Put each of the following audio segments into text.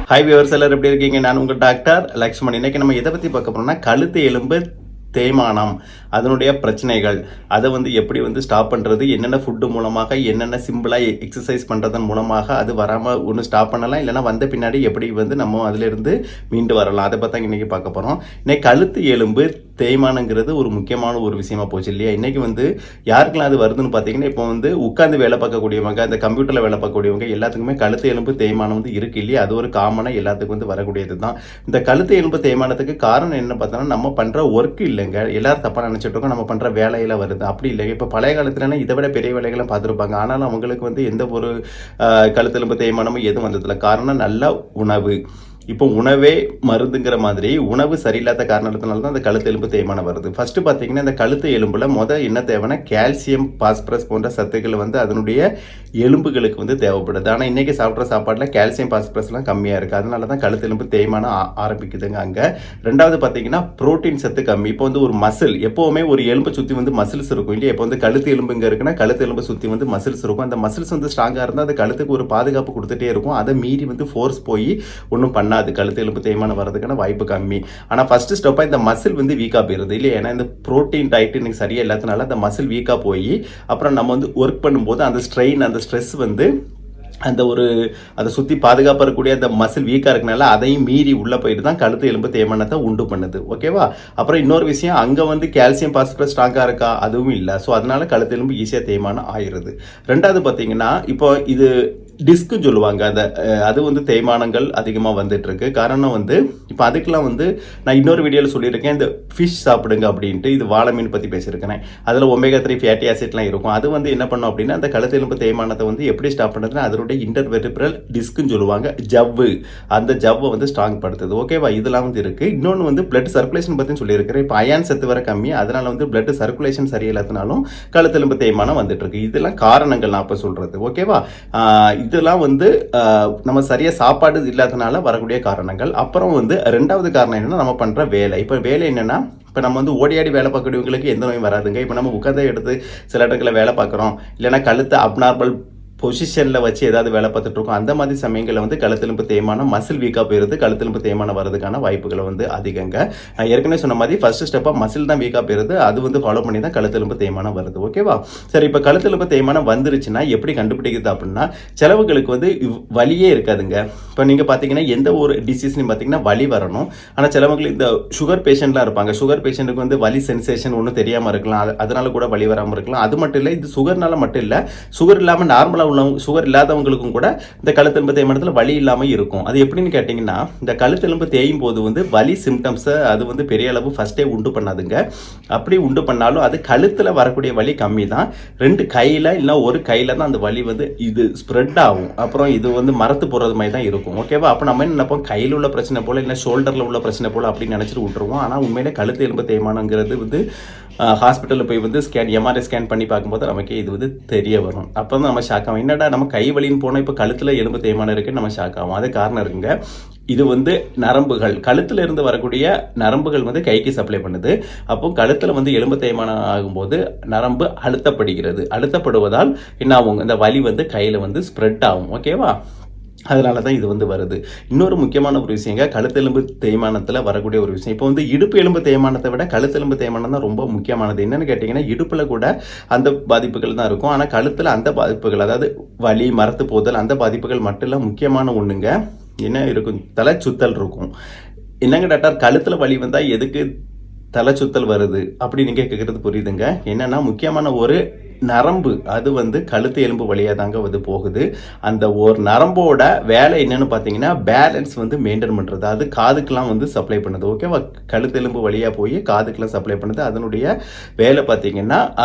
Hi viewers, எல்லாரும் எப்படி இருக்கீங்க? நான் உங்கள் டாக்டர் லக்ஷ்மண். இன்னைக்கு நம்ம எதை பற்றி பார்க்க போறோம்னா கழுத்து எலும்பு தேய்மானம், அதனுடைய பிரச்சனைகள், அதை எப்படி ஸ்டாப் பண்ணுறது, என்னென்ன ஃபுட்டு மூலமாக, என்னென்ன சிம்பிளாக எக்ஸசைஸ் பண்ணுறதன் மூலமாக அது வராமல் ஒன்று ஸ்டாப் பண்ணலாம், இல்லைனா வந்த பின்னாடி எப்படி நம்ம அதிலிருந்து மீண்டு வரலாம், அதை பற்றி இன்றைக்கி பார்க்க போகிறோம். இன்னைக்கு கழுத்து எலும்பு தேய்மானங்கிறது ஒரு முக்கியமான ஒரு விஷயமா போச்சு இல்லையா? இன்றைக்கி யாருக்கெல்லாம் அது வருதுன்னு பார்த்தீங்கன்னா, இப்போ உட்காந்து வேலை பார்க்கக்கூடியவங்க, அந்த கம்ப்யூட்டரில் வேலை பார்க்கக்கூடியவங்க எல்லாத்துக்குமே கழுத்து எலும்பு தேய்மானம் இருக்கு இல்லையா? அது ஒரு காமனாக எல்லாத்துக்கும் வரக்கூடியது தான். இந்த கழுத்து எலும்பு தேய்மானத்துக்கு காரணம் என்ன பார்த்தோன்னா, நம்ம பண்ணுற ஒர்க் இல்லைங்க. எல்லாரும் தப்பாக நினச்சிட்டு இருக்கோம், நம்ம பண்ணுற வேலையில் வருது. அப்படி இல்லைங்க. இப்போ பழைய காலத்துலலாம் இதை விட பெரிய வேலைகளை பார்த்துருப்பாங்க. ஆனாலும் அவங்களுக்கு எந்த ஒரு கழுத்து எலும்பு தேய்மானமும் எதுவும் வந்ததில்லை. காரணம் நல்ல உணவு. இப்போ உணவே மருந்துங்கிற மாதிரி உணவு சரியில்லாத காரணத்தினால தான் அந்த கழுத்து எலும்பு தேய்மானம் வருது. ஃபர்ஸ்ட் பார்த்தீங்கன்னா, இந்த கழுத்து எலும்புல என்ன தேவைன்னா கால்சியம், பாஸ்பரஸ் போன்ற சத்துக்கள் அதனுடைய எலும்புகளுக்கு தேவைப்படுது. ஆனால் இன்னைக்கு சாப்பிட்ற சாப்பாட்டில் கால்சியம், பாஸ்பரஸ்லாம் கம்மியாக இருக்குது. அதனால தான் கழுத்து எலும்பு தேய்மானம் ஆரம்பிக்குதுங்க. அங்கே ரெண்டாவது பார்த்தீங்கன்னா புரோட்டீன் சத்து கம்மி. இப்போ ஒரு மசில், எப்போவுமே ஒரு எலும்பை சுற்றி மசில்ஸ் இருக்கும் இல்லையா? இப்போ கழுத்து எலும்பு இங்கே இருக்குன்னா கழுத்து எலும்பை சுற்றி மசில்ஸ் இருக்கும். அந்த மசில்ஸ் ஸ்ட்ராங்காக இருந்தால் அந்த கழுத்துக்கு ஒரு பாதுகாப்பு கொடுத்துட்டே இருக்கும். அதை மீறி ஃபோர்ஸ் போய் ஒன்றும் பண்ணாது. கழுத்து எலும்பு தேய்மானம் வரதுக்கான வாய்ப்பு கம்மி. ஆனால் ஃபர்ஸ்ட் ஸ்டெப்பாக இந்த மசில் வீக்காக போயிருது இல்லையா? ஏன்னா இந்த புரோட்டீன் டயட் இன்னைக்கு சரியா இல்லாதனால அந்த மசில் வீக்காக போய் அப்புறம் நம்ம ஒர்க் பண்ணும்போது அந்த ஸ்ட்ரெயின், அந்த ஸ்ட்ரெஸ் அந்த அதை சுற்றி பாதுகாப்பாக இருக்கக்கூடிய அந்த மசில் வீக்காக இருக்கனால அதையும் மீறி உள்ளே போயிட்டு தான் கழுத்து எலும்பு தேய்மானத்தை உண்டு பண்ணுது. ஓகேவா? அப்புறம் இன்னொரு விஷயம், அங்கே கால்சியம், பாஸ்பரஸ் ஸ்ட்ராங்காக இருக்கா? அதுவும் இல்லை. ஸோ அதனால கழுத்து எலும்பு ஈஸியாக தேய்மானம் ஆயிடுது. ரெண்டாவது பார்த்தீங்கன்னா, இப்போ இது டிஸ்க்குன்னு சொல்லுவாங்க. அது தேய்மானங்கள் அதிகமாக வந்துட்டு இருக்கு. காரணம் இப்போ அதுக்கெல்லாம் நான் இன்னொரு வீடியோவில் சொல்லியிருக்கேன், இந்த ஃபிஷ் சாப்பிடுங்க அப்படின்ட்டு. இது வாழை மீன் பற்றி பேசியிருக்கிறேன். அதில் ஒமேகா 3 ஃபேட்டி ஆசிட்லாம் இருக்கும். அது என்ன பண்ணும் அப்படின்னா, அந்த கழுத்து எலும்பு தேய்மானத்தை எப்படி ஸ்டாப் பண்ணுறதுன்னா, அதனுடைய இன்டர்வெர்டிபிரல் டிஸ்க்குன்னு சொல்லுவாங்க. ஜவ்வு, அந்த ஜவ்வை ஸ்ட்ராங் படுத்துது. ஓகேவா? இதெல்லாம் இருக்கு. இன்னொன்று பிளட் சர்க்குலேஷன் பற்றி சொல்லியிருக்கிறேன். இப்போ அயான் சத்து வர கம்மி, அதனால பிளட் சர்க்குலேஷன் சரியில்லாதனாலும் கழுத்து எலும்பு தேய்மானம் வந்துட்டு இருக்கு. இதெல்லாம் காரணங்கள் நான் இப்போ சொல்றது. ஓகேவா? இதெல்லாம் நம்ம சரியா சாப்பாடு இல்லாதனால வரக்கூடிய காரணங்கள். அப்புறம் ரெண்டாவது காரணம் என்னன்னா, நம்ம பண்ற வேலை. இப்போ வேலை என்னன்னா, இப்போ நம்ம ஓடியாடி வேலை பார்க்கக்கூடியவங்களுக்கு எந்த நோயும் வராதுங்க. இப்போ நம்ம உட்காந்து எடுத்து சில இடங்களில் வேலை பார்க்குறோம், இல்லைன்னா கழுத்து அப்நார்மல் பொசிஷனில் வச்சு ஏதாவது வேலை பார்த்துட்டு இருக்கோம். அந்த மாதிரி சமயங்களில் கழுத்தெலும்பு தேய்மானம், மசில் வீக்காக போயிருது, கழுத்தெலும்பு தேய்மானம் வரதுக்கான வாய்ப்புகள் அதிகங்க. நான் ஏற்கனவே சொன்ன மாதிரி ஃபர்ஸ்ட் ஸ்டெப்பாக மசில் தான் வீக்காக போயிருது. அது ஃபாலோ பண்ணி தான் கழுத்தெலும்பு தேய்மானம் வருது. ஓகேவா? சரி, இப்போ கழுத்தெலும்பு தேய்மானம் வந்துருச்சுன்னா எப்படி கண்டுபிடிக்குது அப்படின்னா, சிலவுகளுக்கு வலியே இருக்காதுங்க. இப்போ நீங்கள் பார்த்தீங்கன்னா, எந்த ஒரு டிசீஸ்னு பார்த்தீங்கன்னா வலி வரணும். ஆனால் சிலவங்களுக்கு இந்த சுகர் பேஷண்ட்லாம் இருப்பாங்க. சுகர் பேஷண்ட்டுக்கு வலி சென்சேஷன் ஒன்றும் தெரியாமல் இருக்கலாம், அதனால கூட வலி வராமல் இருக்கலாம். அது மட்டும் இல்லை, இது சுகர்னால மட்டும் இல்லை, சுகர் இல்லாமல் நார்மலாக சுகர் இல்லாதவங்களுக்கும் கூட இந்த கழுத்தெலும்பு தேய்மானத்தில் வலி இல்லாமல் இருக்கும். அது எப்படின்னு கேட்டிங்கன்னா, இந்த கழுத்தெலும்பு தேயும் போது வலி சிம்டம்ஸை அது பெரிய அளவு ஃபர்ஸ்டே உண்டு பண்ணாதுங்க. அப்படி உண்டு பண்ணாலும் அது கழுத்தில் வரக்கூடிய வலி கம்மி தான். 2 கையில் இல்லை ஒரு கையில் தான் அந்த வலி இது ஸ்ப்ரெட் ஆகும். அப்புறம் இது மரத்து போகிறது மாதிரி தான் இருக்கும். ஓகேவா? அப்போ நம்ம என்ன நினைப்போம், கையில் உள்ள பிரச்சனை போல் இல்லை ஷோல்டரில் உள்ள பிரச்சனை போல் அப்படின்னு நினச்சிட்டு விட்டுருவோம். ஆனால் உண்மையிலே கழுத்து எலும்பு தேய்மானங்கிறது ஹாஸ்பிட்டலில் போய் எம்ஆர்ஐ ஸ்கேன் பண்ணி பார்க்கும்போது நமக்கு இது தெரிய வரும். அப்போ தான் நம்ம ஷாக் ஆகும். என்னடா நம்ம கை வலின்னு போனால் இப்போ கழுத்தில் எலும்பு தேய்மானம் இருக்குன்னு நம்ம ஷாக் ஆகும். அது காரணம் இருக்குங்க. இது நரம்புகள், கழுத்தில் இருந்து வரக்கூடிய நரம்புகள் கைக்கு சப்ளை பண்ணுது. அப்போ கழுத்தில் எலும்பு தேய்மானம் ஆகும்போது நரம்பு அழுத்தப்படுவதால் என்ன ஆகும், இந்த வலி கையில் ஸ்ப்ரெட் ஆகும். ஓகேவா? அதனால தான் இது வருது. இன்னொரு முக்கியமான ஒரு விஷயங்க, கழுத்தெலும்பு தேய்மானத்தில் வரக்கூடிய ஒரு விஷயம். இப்போ இடுப்பு எலும்பு தேய்மானத்தை விட கழுத்தெலும்பு தேய்மானம் தான் ரொம்ப முக்கியமானது. என்னன்னு கேட்டிங்கன்னா, இடுப்பில் கூட அந்த பாதிப்புகள் தான் இருக்கும். ஆனால் கழுத்தில் அந்த பாதிப்புகள், அதாவது வலி, மரத்து போதல், அந்த பாதிப்புகள் மட்டும் இல்லை, முக்கியமான ஒன்றுங்க என்ன இருக்கும், தலை சுத்தல் இருக்கும். என்னங்க டாக்டர், கழுத்தில் வலி வந்தால் எதுக்கு தலை சுத்தல் வருது அப்படி நீங்கள் கேட்குறது புரியுதுங்க. என்னன்னா, முக்கியமான ஒரு நரம்பு அது கழுத்து எலும்பு வழியாக தாங்க போகுது. அந்த ஒரு நரம்போட வேலை என்னன்னு பார்த்தீங்கன்னா, பேலன்ஸ் மெயின்டைன் பண்ணுறது. அது காதுக்கெல்லாம் சப்ளை பண்ணுது. ஓகேவா? கழுத்து எலும்பு வழியாக போய் காதுக்கெல்லாம் சப்ளை பண்ணுது. அதனுடைய வேலை பார்த்தீங்கன்னா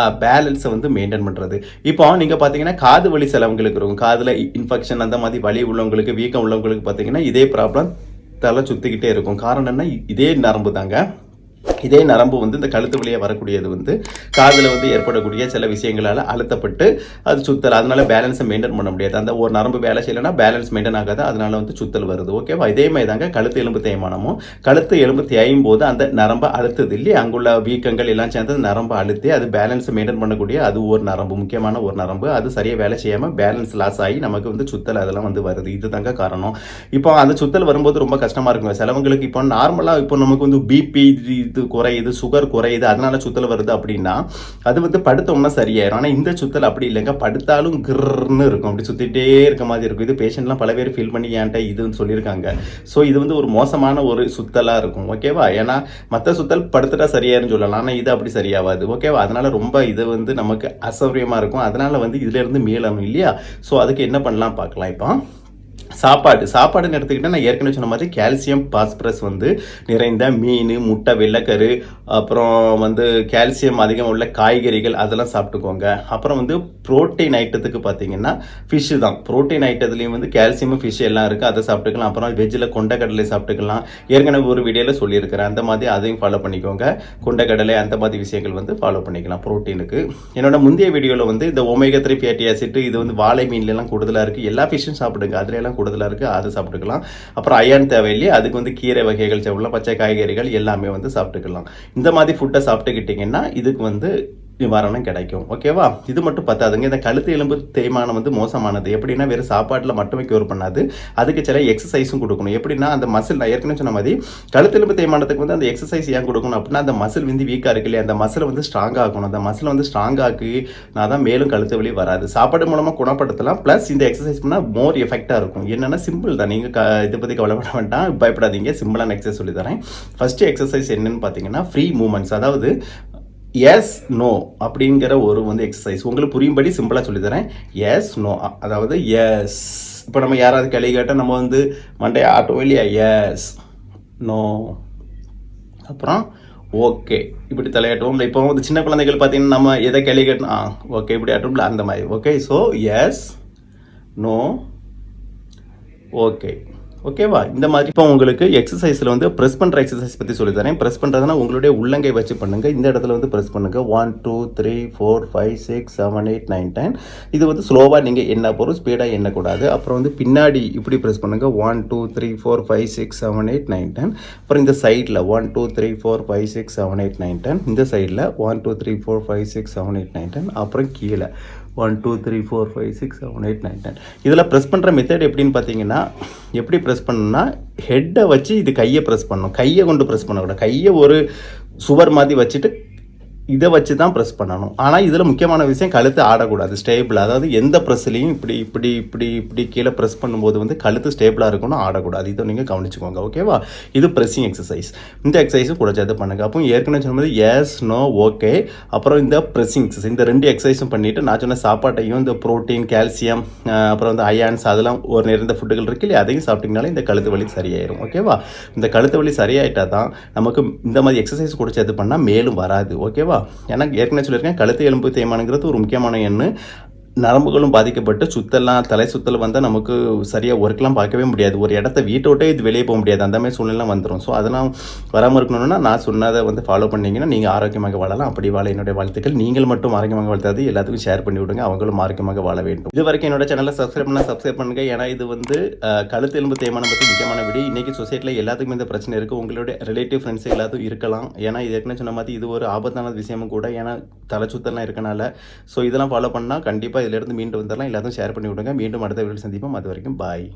பேலன்ஸை மெயின்டைன் பண்ணுறது. இப்போ நீங்கள் பார்த்தீங்கன்னா, காது வலி சிலவங்களுக்கு இருக்கும், காதில் இன்ஃபெக்ஷன் அந்த மாதிரி வலி உள்ளவங்களுக்கு, வீக்கம் உள்ளவங்களுக்கு பார்த்தீங்கன்னா இதே ப்ராப்ளம் தலை சுற்றிக்கிட்டே இருக்கும். காரணம் என்ன, இதே நரம்பு தாங்க. இதே நரம்பு வந்து இந்த கழுத்து வழியாக வரக்கூடியது வந்து காதில் வந்து ஏற்படக்கூடிய சில விஷயங்களால் அழுத்தப்பட்டு அது சுத்தல், அதனால பேலன்ஸை மெயின்டைன் பண்ண முடியாது. அந்த ஒரு நரம்பு வேலை செய்யலைன்னா பேலன்ஸ் மெயின்டைன் ஆகாது, அதனால வந்து சுத்தல் வருது. ஓகேவா? இதே மாதிரி தாங்க கழுத்து எலும்பு தேய்மானமும். கழுத்து எலும்பு தேயும் போது அந்த நரம்பை அழுத்துது இல்லையா, அங்குள்ள வீக்கங்கள் எல்லாம் சேர்ந்து நரம்பை அழுத்தி அது பேலன்ஸை மெயின்டைன் பண்ணக்கூடிய அது ஒரு நரம்பு, முக்கியமான ஒரு நரம்பு. அது சரியாக வேலை செய்யாமல் பேலன்ஸ் லாஸ் ஆகி நமக்கு வந்து சுத்தல் அதெல்லாம் வந்து வருது. இது தாங்க காரணம். இப்போ அந்த சுத்தல் வரும்போது ரொம்ப கஷ்டமாக இருக்குங்க சிலவங்களுக்கு. இப்போ நார்மலாக இப்போ நமக்கு வந்து பிபி இது குறையுது, சுகர் குறையுது, அதனால சுத்தல் வருது அப்படின்னா அது வந்து படுத்தோம்னா சரியாயிரும். ஆனால் இந்த சுத்தல் அப்படி இல்லைங்க, படுத்தாலும் கிர்ன்னு இருக்கும், அப்படி சுத்திட்டே இருக்க மாதிரி இருக்கும். இது பேஷண்ட்லாம் பல பேர் ஃபீல் பண்ணி என்கிட்ட இதுன்னு சொல்லியிருக்காங்க. ஸோ இது வந்து ஒரு மோசமான ஒரு சுத்தலாக இருக்கும். ஓகேவா? ஏன்னா மற்ற சுத்தல் படுத்துட்டா சரியாயிருன்னு சொல்லலாம், ஆனால் இது அப்படி சரியாகாது. ஓகேவா? அதனால ரொம்ப இது வந்து நமக்கு அசௌகரியமாக இருக்கும். அதனால வந்து இதுல இருந்து மீளணும் இல்லையா? ஸோ அதுக்கு என்ன பண்ணலாம் பார்க்கலாம். இப்போ சாப்பாடுன்னு எடுத்துக்கிட்டால் நான் ஏற்கனவே சொன்ன மாதிரி கால்சியம் பாஸ்பரஸ் வந்து நிறைந்த மீன், முட்டை, வெள்ளைக்கரு, அப்புறம் வந்து கால்சியம் அதிகம் உள்ள காய்கறிகள் அதெல்லாம் சாப்பிட்டுக்கோங்க. அப்புறம் வந்து புரோட்டீன் ஐட்டத்துக்கு பார்த்தீங்கன்னா ஃபிஷ்ஷு தான். புரோட்டீன் ஐட்டத்துலேயும் வந்து கால்சியமும் ஃபிஷ் எல்லாம் இருக்குது, அதை சாப்பிட்டுக்கலாம். அப்புறம் வெஜ்ஜில் கொண்டைக்கடலை சாப்பிட்டுக்கலாம். ஏற்கனவே ஒரு வீடியோவில் சொல்லியிருக்கிறேன், அந்த மாதிரி அதையும் ஃபாலோ பண்ணிக்கோங்க. கொண்டைக்கடலை அந்த மாதிரி விஷயங்கள் வந்து ஃபாலோ பண்ணிக்கலாம் ப்ரோட்டீனுக்கு. என்னோட முந்தைய வீடியோவில் வந்து இந்த ஒமேகா 3 ஃபேட்டி ஆசிட் இது வந்து வாழை மீன்லாம் கூடுதலாக இருக்குது. எல்லா ஃபிஷ்ஷும் சாப்பிடுங்க, அதுல எல்லாம் கூடுதலாக இருக்குது, அதை சாப்பிட்டுக்கலாம். அப்புறம் அயன் தேவையில்லையே, அதுக்கு வந்து கீரை வகைகள் சாப்பிடலாம், பச்சை காய்கறிகள் எல்லாமே வந்து சாப்பிட்டுக்கலாம். இந்த மாதிரி ஃபுட்டை சாப்பிட்டுக்கிட்டிங்கன்னா இதுக்கு வந்து நிவாரணம் கிடைக்கும். ஓகேவா? இது மட்டும் பத்தாதுங்க, இந்த கழுத்து எலும்பு தேய்மானம் வந்து மோசமானது. எப்படின்னா வெறும் சாப்பாட்டில் மட்டுமே கியூர் பண்ணாது, அதுக்கு சில எக்ஸசைஸும் கொடுக்கணும். எப்படின்னா அந்த மசில், நான் ஏற்கனவே சொன்ன மாதிரி கழுத்து எலும்பு தேய்மானத்துக்கு வந்து அந்த எக்ஸசைஸ் ஏன் கொடுக்கணும் அப்படின்னா அந்த மசில் வந்து வீக்காக இருக்கு இல்லையா, அந்த மசிலை வந்து ஸ்ட்ராங் ஆகணும். அந்த மசிலை வந்து ஸ்ட்ராங் ஆக்கினா தான் மேலும் கழுத்து வலி வராது. சாப்பாடு மூலமாக குணப்படுத்தலாம், ப்ளஸ் இந்த எக்ஸசைஸ் பண்ணால் மோர் எஃபெக்டாக இருக்கும். என்னென்னா சிம்பிள் தான், நீங்கள் இதை பற்றி கவலைப்பட வேண்டாம், பயப்படாதீங்க. சிம்பிளான எக்ஸசைஸ் சொல்லி தரேன். ஃபர்ஸ்ட் எக்ஸசைஸ் என்னன்னு பார்த்தீங்கன்னா ஃப்ரீ மூமெண்ட்ஸ், அதாவது எஸ் நோ அப்படிங்கிற ஒரு வந்து எக்ஸசைஸ். உங்களுக்கு புரியும்படி சிம்பிளாக சொல்லித்தரேன். எஸ் நோ, அதாவது எஸ், இப்போ நம்ம யாராவது கேள்வி கேட்டால் நம்ம வந்து மண்டே ஆட்டோ இல்லையா, எஸ் நோ, அப்புறம் ஓகே இப்படி தலையாட்டுவோம். இப்போ வந்து சின்ன குழந்தைகள் பார்த்தீங்கன்னா நம்ம எதை கேள்வி கேட்டோம், ஓகே இப்படி ஆட்டோம்ல, அந்த மாதிரி. Okay, so yes no okay. ஓகேவா? இந்த மாதிரி இப்போ உங்களுக்கு எக்ஸசைஸில் வந்து ப்ரெஸ் பண்ணுற எக்ஸசைஸ் பற்றி சொல்லி தரேன். ப்ரெஸ் பண்ணுறதுனா உங்களுடைய உள்ளங்கை வச்சு பண்ணுங்கள். இந்த இடத்துல வந்து ப்ரெஸ் பண்ணுங்கள். 1 2 3 4 5 6 7 8 9 10. இது வந்து ஸ்லோவாக நீங்கள் எண்ண போகிறோம், ஸ்பீடாக எண்ணக்கூடாது. அப்புறம் வந்து பின்னாடி இப்படி ப்ரெஸ் பண்ணுங்கள். 1 2 3 4 5 6 7 8 9 10. அப்புறம் இந்த சைடில் 1 2 3 4 5 6 7 8 9 10. இந்த சைடில் 1 2 3 4 5 6 7 8 9 10. அப்புறம் கீழே 1 2 3 4 5 6 7 8 9 10. இதில் ப்ரெஸ் பண்ணுற மெத்தட் எப்படின்னு பார்த்தீங்கன்னா, எப்படி ப்ரெஸ் பண்ணணும்னா ஹெட்டை வச்சு இது கையை ப்ரெஸ் பண்ணணும், கையை கொண்டு ப்ரெஸ் பண்ணக்கூடாது. கையை ஒரு சுவர் மாதிரி வச்சுட்டு இதை வச்சு தான் ப்ரெஸ் பண்ணணும். ஆனால் இதில் முக்கியமான விஷயம் கழுத்து ஆடக்கூடாது, ஸ்டேபிள். அதாவது எந்த ப்ரெஸ்லையும் இப்படி இப்படி இப்படி இப்படி கீழே ப்ரெஸ் பண்ணும்போது வந்து கழுத்து ஸ்டேபிளாக இருக்கணும், ஆடக்கூடாது. இதை நீங்கள் கவனிச்சுக்கோங்க. ஓகேவா? இது ப்ரெஸ்ஸிங் எக்ஸசைஸ். இந்த எக்ஸசைஸும் கூட சேர்த்து பண்ணுங்கள். அப்போ ஏற்கனவே சொன்னது எஸ் நோ ஓகே, அப்புறம் இந்த ப்ரெஸ்ஸிங் எக்ஸசைஸ், இந்த 2 எக்ஸசைஸும் பண்ணிவிட்டு நான் சொன்ன சாப்பாட்டையும் இந்த ப்ரோட்டீன், கால்சியம், அப்புறம் வந்து அயான்ஸ் அதெல்லாம் ஒரு நிறைந்த ஃபுட்டுகள் இருக்கு இல்லையா, அதையும் சாப்பிட்டிங்கனாலே இந்த கழுத்து வலி சரியாயிரும். ஓகேவா? இந்த கழுத்து வலி சரியாயிட்டா தான் நமக்கு இந்த மாதிரி எக்ஸசைஸ் கூட சேர்த்து பண்ணால் மேலும் வராது. ஓகேவா? ஏன்னா ஏற்கனவே சொல்லியிருக்கேன், கழுத்து எலும்பு தேய்மானங்கிறது ஒரு முக்கியமான எண்ணு. நரம்புகளும் பாதிக்கப்பட்டு சுத்தலாம், தலை சுத்தல் வந்தால் நமக்கு சரியாக ஒர்க்லாம் பார்க்கவே முடியாது. ஒரு இடத்த வீட்டை விட்டே இது வெளியே போக முடியாது, அந்த மாதிரி சூழ்நிலாம் வந்துடும். ஸோ அதெல்லாம் வராமல் இருக்கணும்னா நான் சொன்னதை வந்து ஃபாலோ பண்ணிங்கன்னா நீங்கள் ஆரோக்கியமாக வாழலாம். அப்படி வாழ என்னுடைய வாழ்த்துக்கள். நீங்கள் மட்டும் ஆரோக்கியமாக வாழ்த்தாது, எல்லாத்துக்கும் ஷேர் பண்ணி விடுங்க, அவங்களும் ஆரோக்கியமாக வாழ வேண்டும். இது வரைக்கும் என்னோட சேனலை சப்ஸ்கிரைப் பண்ணுங்க. ஏன்னா இது வந்து கழுத்து எலும்பு தேய்மானம் பற்றி முக்கியமான வீடியோ. இன்றைக்கி சொசைட்டியில் எல்லாத்துக்குமே இந்த பிரச்சனை இருக்குது. உங்களுடைய ரிலேட்டிவ் ஃப்ரெண்ட்ஸ் எல்லாத்துக்கும் இருக்கலாம். ஏன்னா இது ஏற்கனவே சொன்ன மாதிரி இது ஒரு ஆபத்தான விஷயமும் கூட, ஏன்னா தலை சுத்தலாம் இருக்கனால. ஸோ இதெல்லாம் ஃபாலோ பண்ணால் கண்டிப்பாக இதிலிருந்து மீண்டு வந்துடலாம். எல்லாத்தையும் ஷேர் பண்ணி விடுங்க. மீண்டும் அடுத்த வீடியோவில் சந்திப்போம். அது வரைக்கும் பாய்.